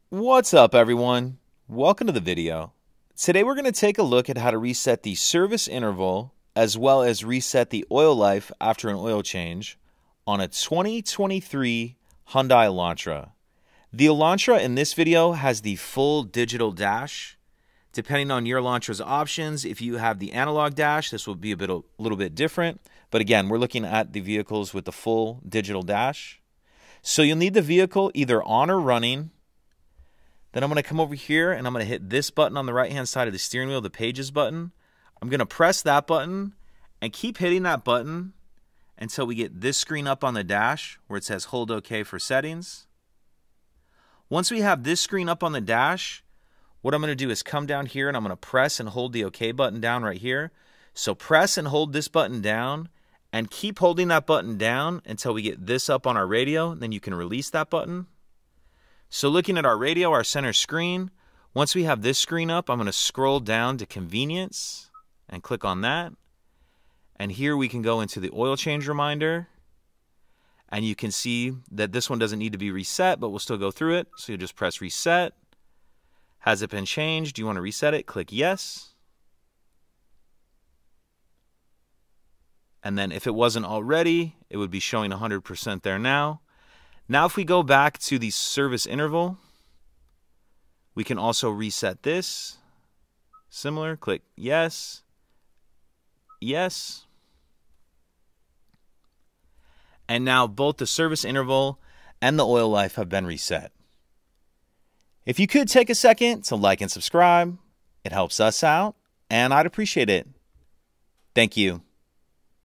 What's up, everyone? Welcome to the video. Today we're going to take a look at how to reset the service interval as well as reset the oil life after an oil change on a 2023 Hyundai Elantra. The Elantra in this video has the full digital dash. Depending on your Elantra's options, if you have the analog dash, this will be a little bit different. But again, we're looking at the vehicles with the full digital dash. So you'll need the vehicle either on or running. Then I'm going to come over here and I'm going to hit this button on the right-hand side of the steering wheel, the Pages button. I'm going to press that button and keep hitting that button until we get this screen up on the dash where it says Hold OK for settings. Once we have this screen up on the dash, what I'm going to do is come down here and I'm going to press and hold the OK button down right here. So press and hold this button down and keep holding that button down until we get this up on our radio. Then you can release that button. So looking at our radio, our center screen, once we have this screen up, I'm going to scroll down to Convenience and click on that. And here we can go into the oil change reminder. And you can see that this one doesn't need to be reset, but we'll still go through it. So you'll just press Reset. Has it been changed? Do you want to reset it? Click Yes. And then if it wasn't already, it would be showing 100% there now. Now if we go back to the service interval, we can also reset this. Similar, click Yes, Yes. And now both the service interval and the oil life have been reset. If you could take a second to like and subscribe, it helps us out, and I'd appreciate it. Thank you.